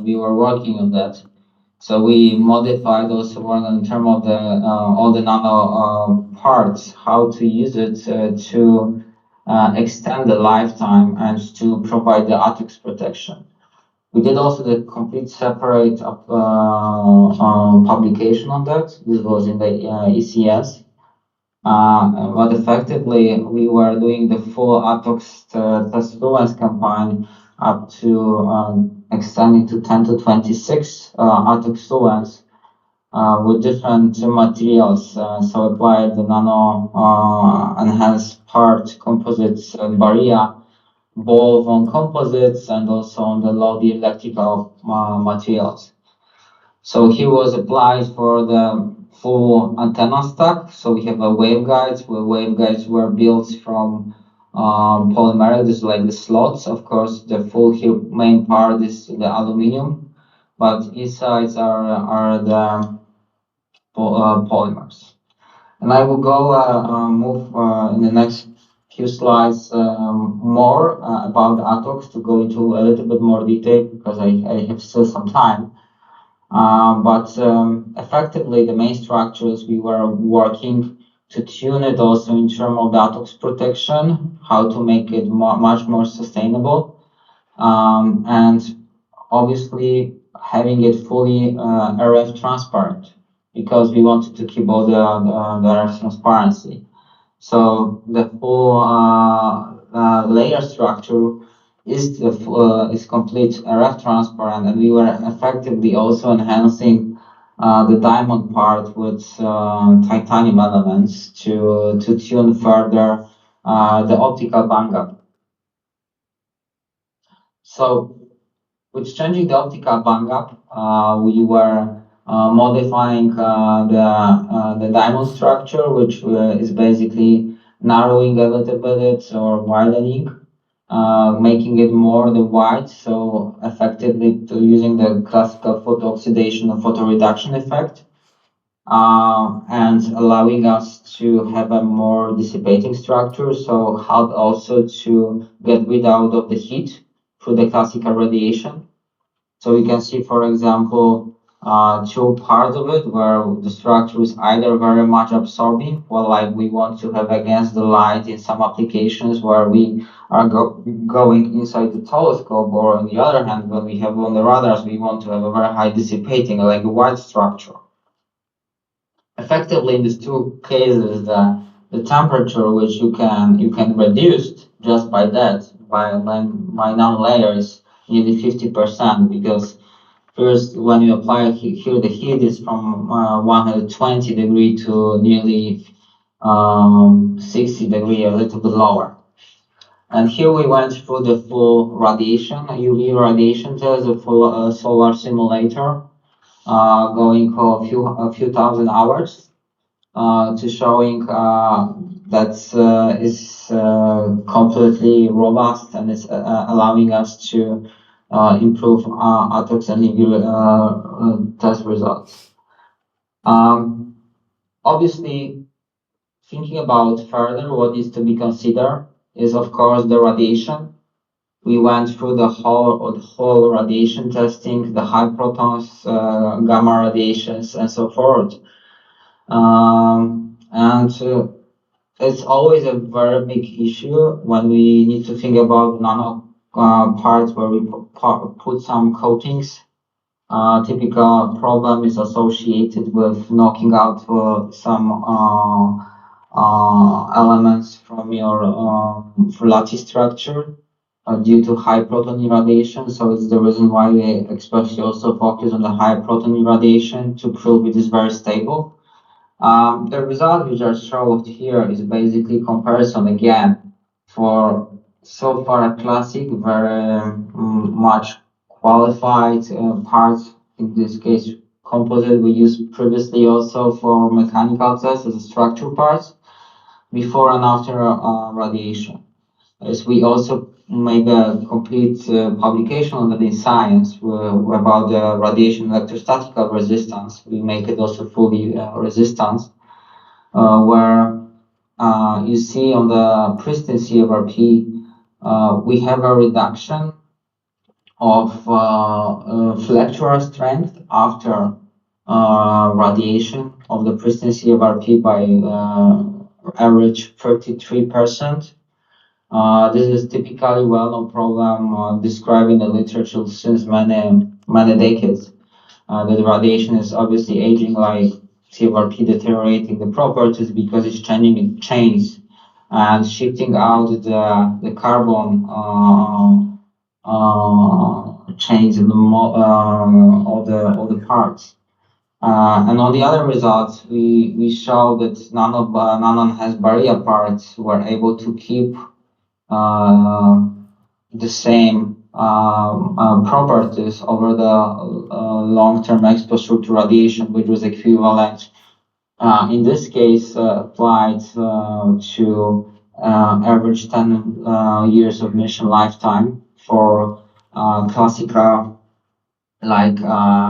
we were working on that. So we modified also work in terms of the all the nano parts, how to use it to extend the lifetime and to provide the ATOX protection. We did also the complete separate publication on that. This was in the ECS. But effectively, we were doing the full ATOX test fluence campaign up to extending to 10 to 26 ATOX fluence with different materials. So applied the nano enhanced part composites barrier, both on composites and also on the low dielectrical materials. So he was applied for the full antenna stack. So we have a waveguides, where waveguides were built from polymeric, this is like the slots. Of course, the full here main part is the aluminum, but insides are the polymers. And I will go move in the next few slides more about ATOX to go into a little bit more detail because I have still some time. But effectively, the main structures we were working to tune it also in terms of the ATOX protection, how to make it much more sustainable, and obviously having it fully RF transparent because we wanted to keep all the RF transparency. So the full layer structure is complete RF transparent, and we were effectively also enhancing the diamond part with titanium elements to tune further the optical bang-up. So with changing the optical bang-up, we were modifying the diamond structure, which is basically narrowing a little bit or widening, making it more the white, so effectively to using the classical photo oxidation or photo reduction effect, and allowing us to have a more dissipating structure, so help also to get rid out of the heat through the classical radiation. So you can see, for example, two parts of it where the structure is either very much absorbing, well, like we want to have against the light in some applications where we are going inside the telescope, or on the other hand, when we have on the radars, we want to have a very high dissipating, like a white structure. Effectively, in these two cases, the temperature which you can reduce just by that, by non-layer is nearly 50%, because first, when you apply here, the heat is from 120 degree to nearly 60 degree, a little bit lower. And here we went through the full radiation, UV radiation test, the full solar simulator, going for a few thousand hours, to showing that is completely robust and is allowing us to improve ATOX and UV test results. Obviously, thinking about further, what is to be considered is, of course, the radiation. We went through the whole radiation testing, the high protons, gamma radiations, and so forth. It's always a very big issue when we need to think about nano parts where we put some coatings. Typical problem is associated with knocking out some elements from your lattice structure due to high proton irradiation. So it's the reason why we especially also focus on the high proton irradiation to prove it is very stable. The result which are showed here is basically comparison again for so far a classic, very much qualified parts, in this case composite we used previously also for mechanical tests as a structure parts, before and after radiation. As we also made a complete publication on that in Science about the radiation electrostatical resistance. We make it also fully resistance, where you see on the pristine CFRP, we have a reduction of fluctual strength after radiation of the pristine CFRP by average 33%. This is typically well-known problem described in the literature since many decades. The radiation is obviously aging like CFRP, deteriorating the properties because it's changing in chains and shifting out the carbon chains in all the parts. And on the other results, we show that none has barrier parts were able to keep the same properties over the long-term exposure to radiation, which was equivalent in this case applied to average 10 years of mission lifetime for classical like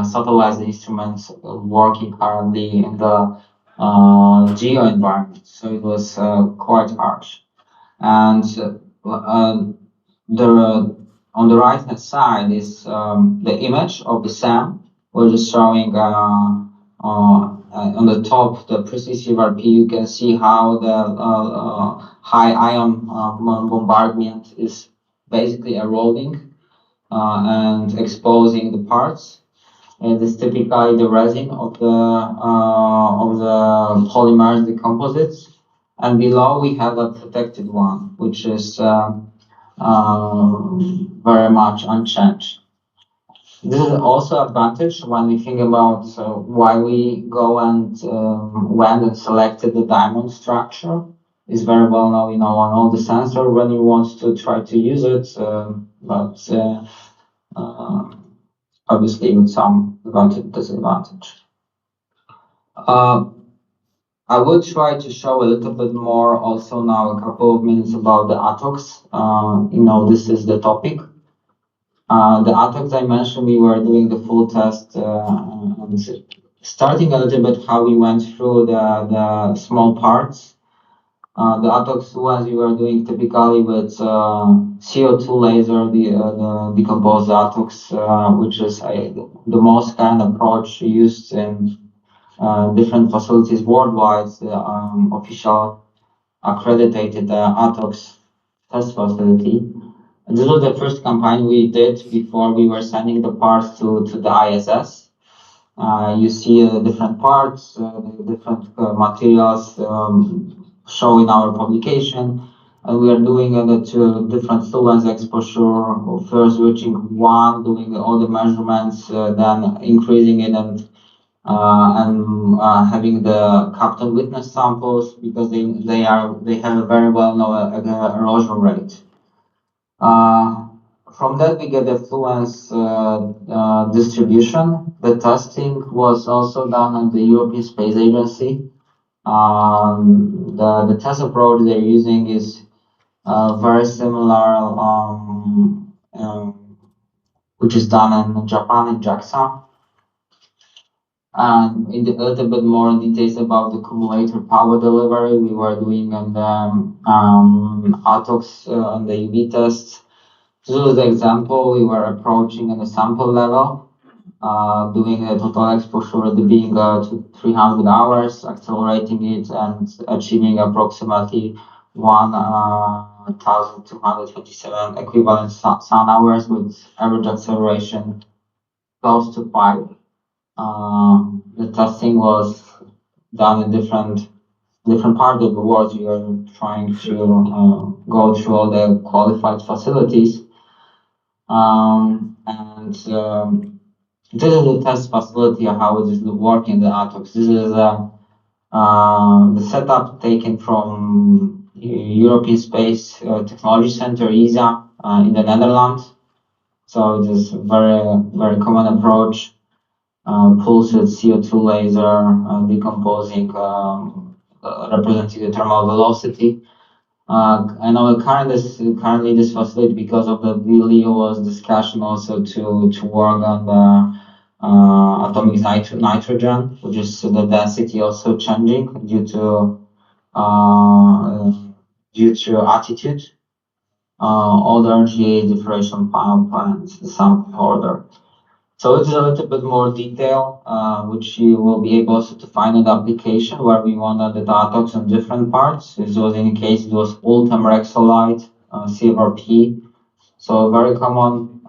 satellite instruments working currently in the geo environment. So it was quite harsh. And on the right hand side is the image of the SAM, which is showing on the top the precise CFRP. You can see how the high ion bombardment is basically eroding and exposing the parts. It is typically the resin of the polymers, the composites, and below we have a protected one, which is very much unchanged. This is also advantage when we think about why we go and went and selected the diamond structure. It's very well known, on all the sensor when you want to try to use it, but obviously with some disadvantage. I will try to show a little bit more also now, a couple of minutes about the ATOX. This is the topic. The ATOX I mentioned, we were doing the full test, and starting a little bit how we went through the small parts. The ATOX ones we were doing typically with CO2 laser, the decomposed ATOX, which is the most kind of approach used in different facilities worldwide, the official accredited ATOX test facility. And this was the first campaign we did before we were sending the parts to the ISS. You see the different parts, the different materials shown in our publication. And we are doing two different fluence exposure, first reaching 1, doing all the measurements, then increasing it and having the captain witness samples because they have a very well known erosion rate. From that we get the fluence distribution. The testing was also done at the European Space Agency. The test approach they're using is very similar, which is done in Japan in JAXA. And a little bit more details about the accumulator power delivery we were doing on the ATOX on the UV tests. This was the example we were approaching at the sample level, doing a total exposure at the being to 300 hours, accelerating it and achieving approximately 1,227 equivalent sun hours with average acceleration close to 5. The testing was done in different parts of the world. We are trying to go through all the qualified facilities. This is the test facility, how it is working, the ATOX. This is the setup taken from European Space Technology Center, ESA, in the Netherlands. So it is very, very common approach. Pulsed CO2 laser decomposing, representing the thermal velocity. I know currently this facility, because of the LEO's discussion, also to work on the atomic nitrogen, which is the density also changing due to attitude. All the RGA differential plants, some order. So it's a little bit more detail, which you will be able to find in the application where we wanted the ATOX on different parts. This was in case it was ultramerexolite, CFRP. So a very common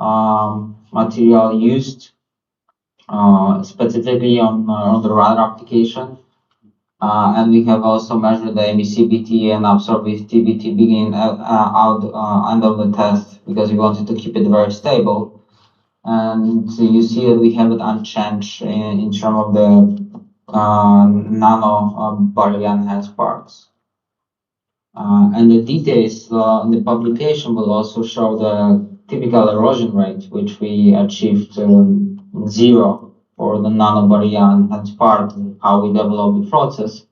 material used specifically on the radar application. And we have also measured the emissivity and absorptivity begin end of the test because we wanted to keep it very stable. And so you see that we have it unchanged in terms of the nano barrier enhanced parts. And the details in the publication will also show the typical erosion rate, which we achieved 0 for the nano barrier enhanced part, how we develop the process.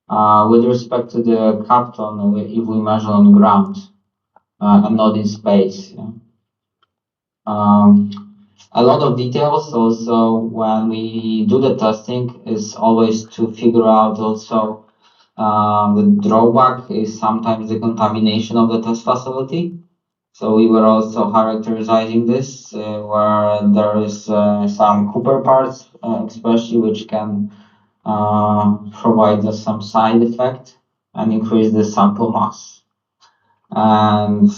With respect to the Kapton, if we measure on the ground and not in space. Yeah. A lot of details also when we do the testing is always to figure out also the drawback is sometimes the contamination of the test facility. So we were also characterizing this where there is some Cooper parts, especially which can provide us some side effect and increase the sample mass. And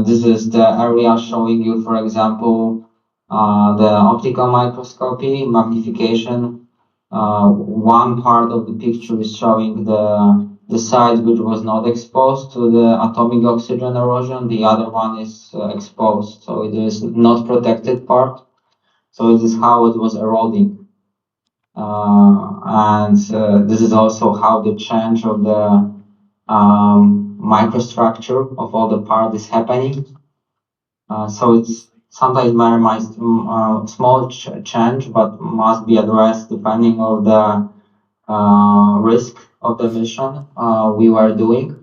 this is the area showing you, for example, the optical microscopy magnification. One part of the picture is showing the side which was not exposed to the atomic oxygen erosion. The other one is exposed, so it is not protected part. So this is how it was eroding. And this is also how the change of the microstructure of all the part is happening. So it's sometimes very small change, but must be addressed depending on the risk of the mission we were doing.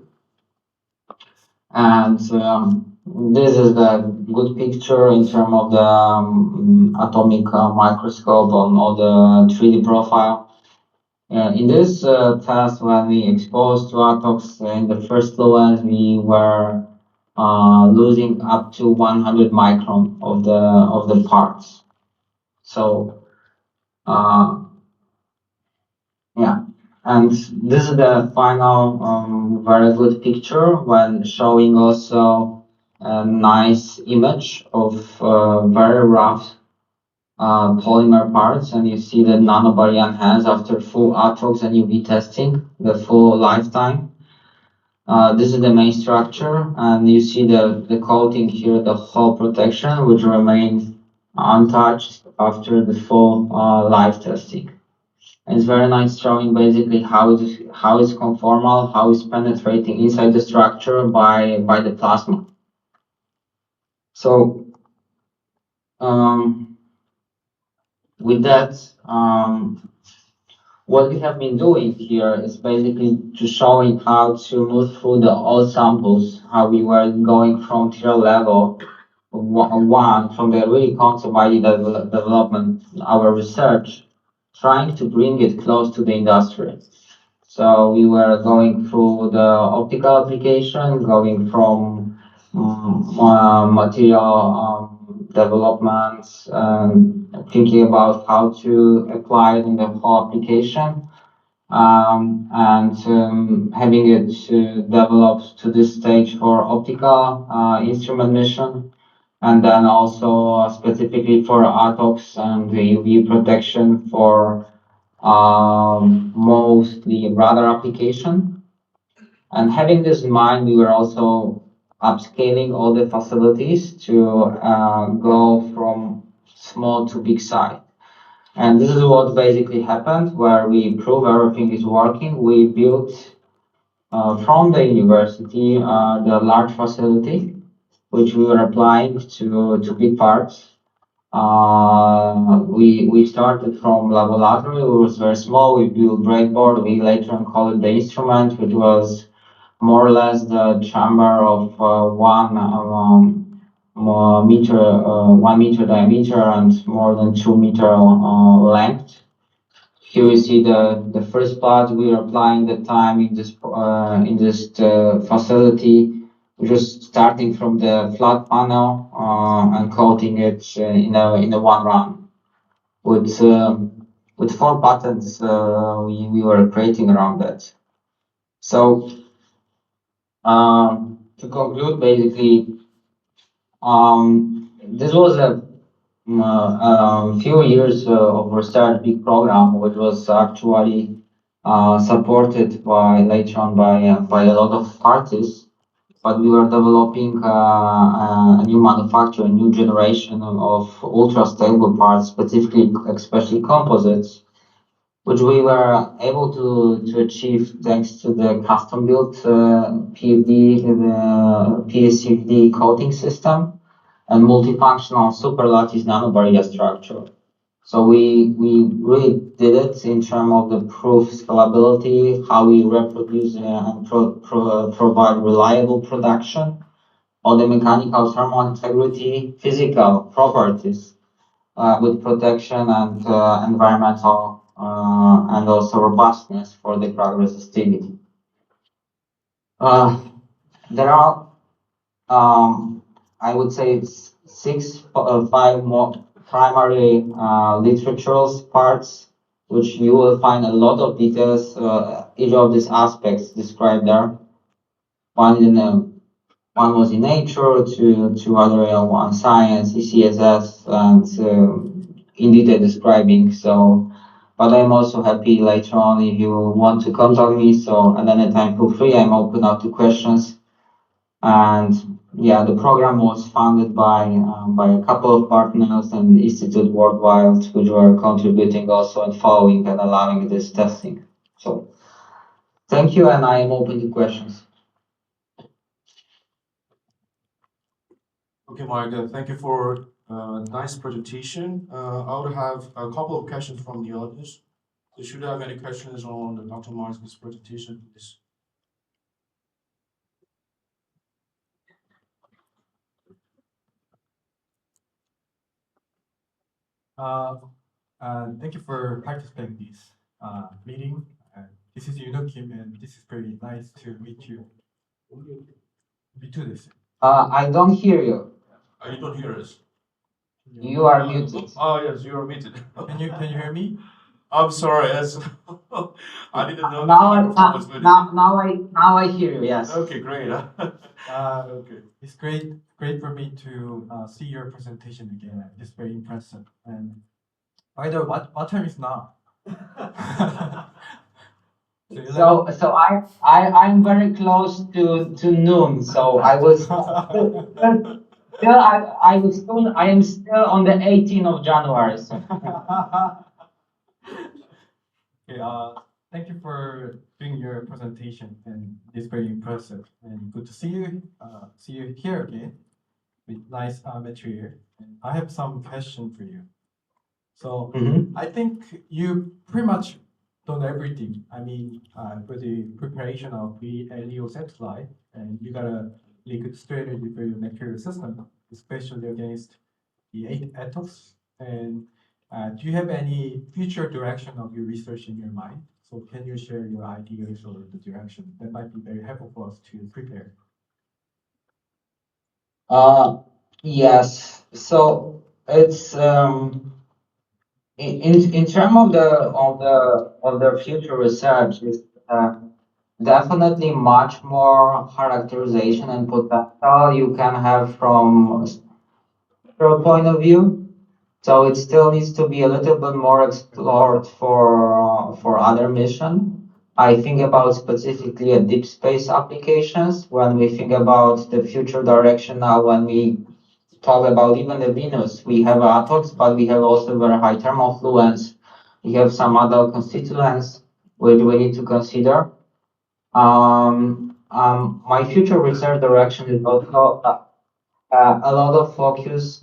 And this is the good picture in terms of the atomic microscope on all the 3D profile. In this test, when we exposed to ATOX in the first fluence, we were losing up to 100 micron of the parts. So yeah, and this is the final very good picture when showing also a nice image of very rough polymer parts, and you see the nanobarrier enhanced after full ATOX and UV testing, the full lifetime. This is the main structure, and you see the coating here, the hull protection, which remains untouched after the full life testing. And it's very nice showing basically how it's conformal, how it's penetrating inside the structure by the plasma. So with that, what we have been doing here is basically to showing how to move through the all samples, how we were going from tier level one, from the really concept idea development, our research, trying to bring it close to the industry. So we were going through the optical application, going from material developments, thinking about how to apply it in the whole application, and having it developed to this stage for optical instrument mission, and then also specifically for ATOX and the UV protection for mostly radar application. And having this in mind, we were also upscaling all the facilities to go from small to big site. And this is what basically happened, where we prove everything is working. We built from the university the large facility, which we were applying to big parts. We started from laboratory. It was very small. We built breadboard. We later on called it the instrument, which was more or less the chamber of 1 meter diameter and more than 2 meter length. Here we see the first plot we are applying the time in this facility just starting from the flat panel and coating it in a one run with 4 patents we were creating around that. So to conclude, basically, this was a few years of research big program, which was actually supported by later on by a lot of parties. But we were developing a new manufacture, a new generation of ultra stable parts, specifically, especially composites, which we were able to achieve thanks to the custom built PFD, the PSCFD coating system and multifunctional super lattice nanobarrier structure. So we really did it in terms of the proof scalability, how we reproduce and provide reliable production, all the mechanical thermal integrity, physical properties with protection and environmental and also robustness for the crack resistivity. There are, I would say, it's five more primary literatural parts, which you will find a lot of details, each of these aspects described there. One was in Nature, two other on Science, ECSS, and in detail describing. So, but I'm also happy later on if you want to contact me. So at any time, feel free. I'm open up to questions. And yeah, the program was funded by a couple of partners and institute worldwide, which were contributing also and following and allowing this testing. So thank you, and I am open to questions. Okay, Mike, thank you for a nice presentation. I would have a couple of questions from the audience. So should you have any questions on Dr. Mark's presentation, please? Thank you for participating in this meeting. This is Yuno Kim, and this is very nice to meet you. Me too, this. I don't hear you. You don't hear us. You are muted. Oh, yes, you are muted. Can you hear me? I'm sorry, yes. I didn't know the Now microphone was muted. now I hear you. Yes. Okay, great. Okay. It's great for me to see your presentation again. It's very impressive. And by the way, what time is now? So I'm very close to noon. So I was still I am still on the 18th of January. So. Okay, thank you for doing your presentation, and it's very impressive. And good to see you here again with nice material. And I have some question for you. So I think you pretty much done everything. I mean, for the preparation of the LEO satellite, and you got a really good strategy for your material system, especially against the ATOS. And do you have any future direction of your research in your mind? So can you share your ideas or the direction that might be very helpful for us to prepare? Yes. So it's in terms of the future research is definitely much more characterization and potential you can have from a point of view. So it still needs to be a little bit more explored for other mission. I think about specifically a deep space applications when we think about the future direction now when we talk about even the Venus. We have ATOX, but we have also very high thermal fluence. We have some other constituents which we need to consider. My future research direction is also a lot of focus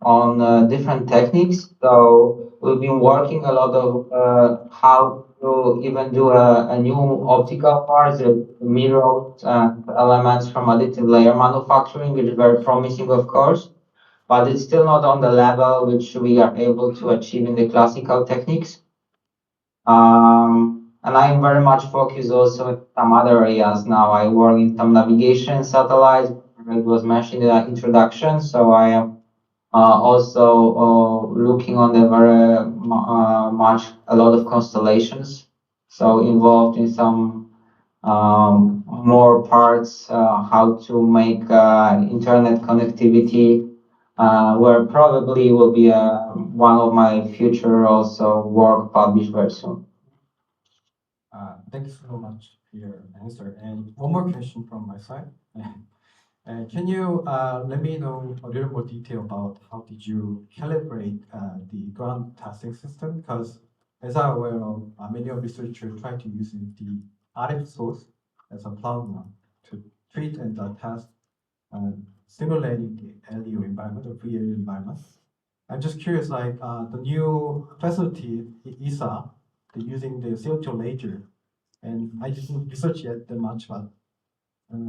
on different techniques. So we've been working a lot of how to even do a new optical parts, mirrors and elements from additive layer manufacturing, which is very promising, of course, but it's still not on the level which we are able to achieve in the classical techniques. and I'm very much focused also in some other areas now. I work in some navigation satellites. It was mentioned in the introduction, so I am also looking on the very much a lot of constellations. So involved in some more parts, how to make internet connectivity, where probably will be one of my future also work published very soon. Thank you so much for your answer. And one more question from my side. Can you let me know a little more detail about how did you calibrate the ground testing system? Because as I'm aware of, many of researchers try to use the RF source as a plasma to treat and test simulating the LEO environment or free LEO environment. I'm just curious, like the new facility, ESA, they're using the CO2 laser, and I didn't research yet that much, but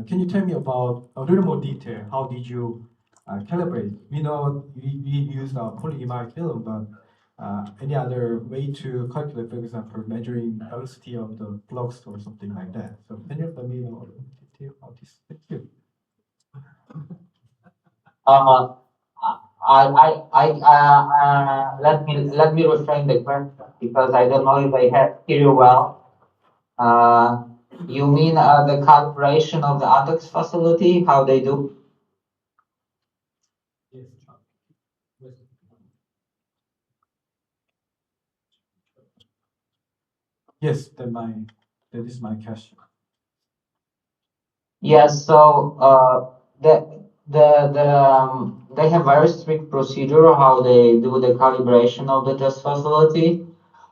can you tell me about a little more detail? How did you calibrate? We know we use polyimide film, but any other way to calculate, for example, measuring velocity of the flux or something like that? So can you let me know a little more detail about this? Thank you. Uh, let me reframe the question because I don't know if I hear you well. You mean the calibration of the ATOX facility, how they do? Yes, that is my question. Yes, so they have very strict procedure how they do the calibration of the test facility.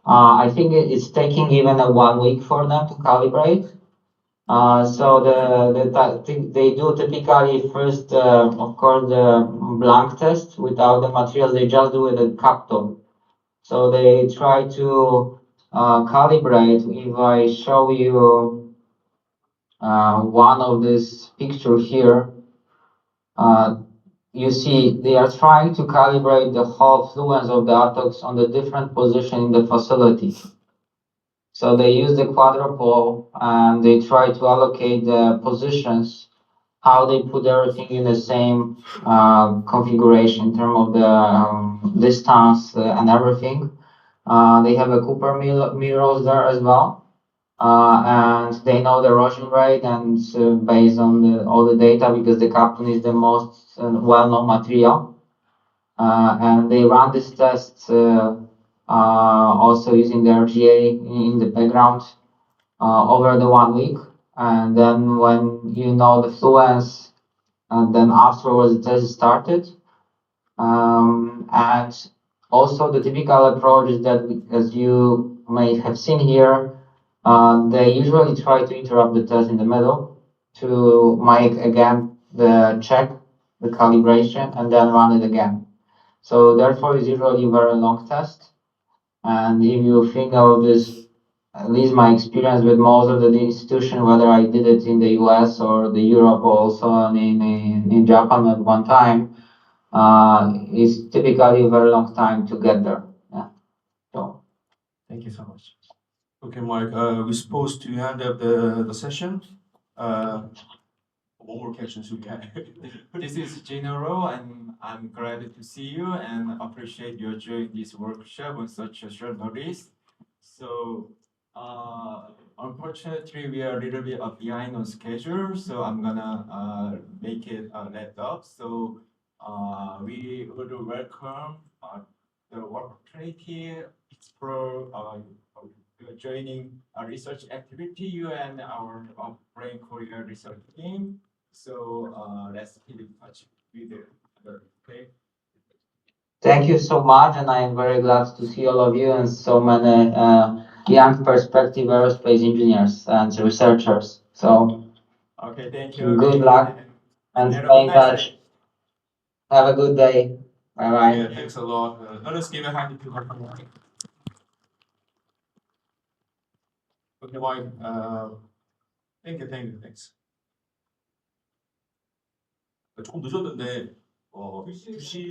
I think it's taking even a 1 week for them to calibrate. So they do typically first, of course, the blank test without the materials. They just do it at capstone. So they try to calibrate. If I show you one of this picture here, uh, you see they are trying to calibrate the whole fluence of the ATOX on the different position in the facility. So they use the quadrupole and they try to allocate the positions, how they put everything in the same configuration in terms of the distance and everything. They have a Cooper mirrors there as well. And they know the erosion rate and based on all the data because the Kapton is the most well-known material. And they run this test also using the RGA in the background over the 1 week. And then when you know the fluence, and then afterwards the test is started. And also the typical approach is that, as you may have seen here, they usually try to interrupt the test in the middle to make again the check, the calibration, and then run it again. So therefore, it's usually a very long test. And if you think of this, at least my experience with most of the institution, whether I did it in the US or the Europe or also in Japan at one time, is typically a very long time to get there. Yeah. So. Thank you so much. Okay, Mike, we're supposed to end up the session. One more question, so we can. This is General, and I'm glad to see you and appreciate you joining this workshop on such a short notice. So, unfortunately, we are a little bit behind on schedule, so I'm gonna make it let up. So, we would welcome the opportunity explore joining a research activity. You and our Brain Korea research team. So let's keep in touch with the other, okay? Thank you so much, and I am very glad to see all of you and so many young perspective aerospace engineers and researchers. So Okay, thank you. good again, luck and have a stay in nice touch. day. Have a good day. Bye bye. Yeah, thanks a lot. Let us give a hand to Mike. Okay, Mike. Thanks. 조금 늦었는데 2시